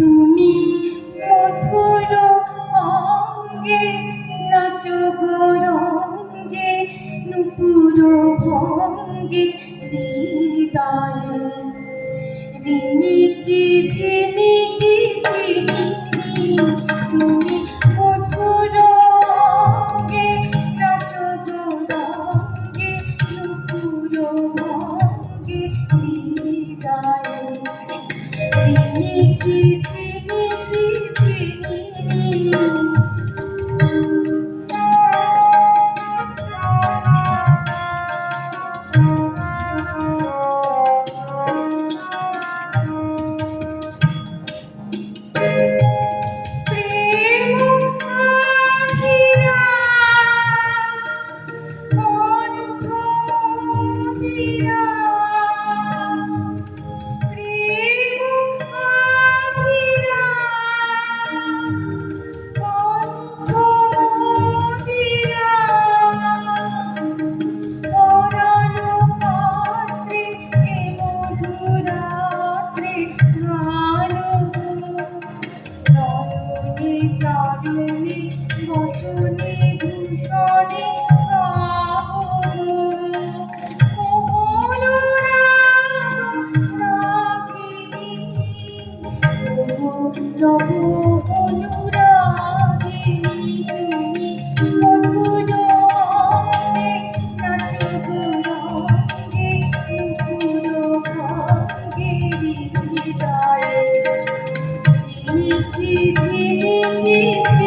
তুমি মধুর অঙ্গে নাচো গো রঙ্গে নুপুর ভঙ্গে হৃদয়ে রিমিকি ঝিমিকি ঝিমিকি তুমি মধুর অঙ্গে নাচো গো রঙ্গে নুপুর ভঙ্গে হৃদয়ে রিমিকি ঝিমিকি ঝিমিকি চারুণী বসনে ভূষণে নব অনুরাগিনী তুমি মধুর অঙ্গে নাচো গো রঙ্গে নুপুর ভঙ্গে হৃদয়ে ঝিমিকি ঝিমিকি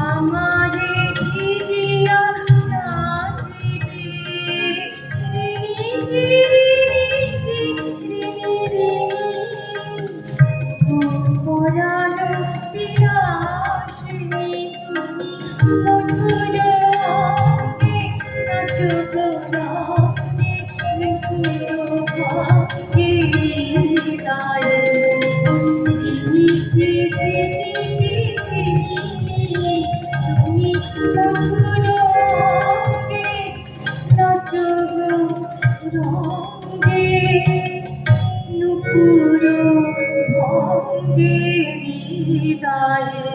আমারে ঘিরিয়া নাচিবে পরানো পিয়াসিনী তুমি মধুর অঙ্গে নাচো গো রঙ্গে নুপুর ভঙ্গে হৃদয়ে ঝিমিকি ঝিমিকি ঝিমিকি তুমি মধুর অঙ্গে নাচো গো রঙ্গে নুপুর ভঙ্গে হৃদয়ে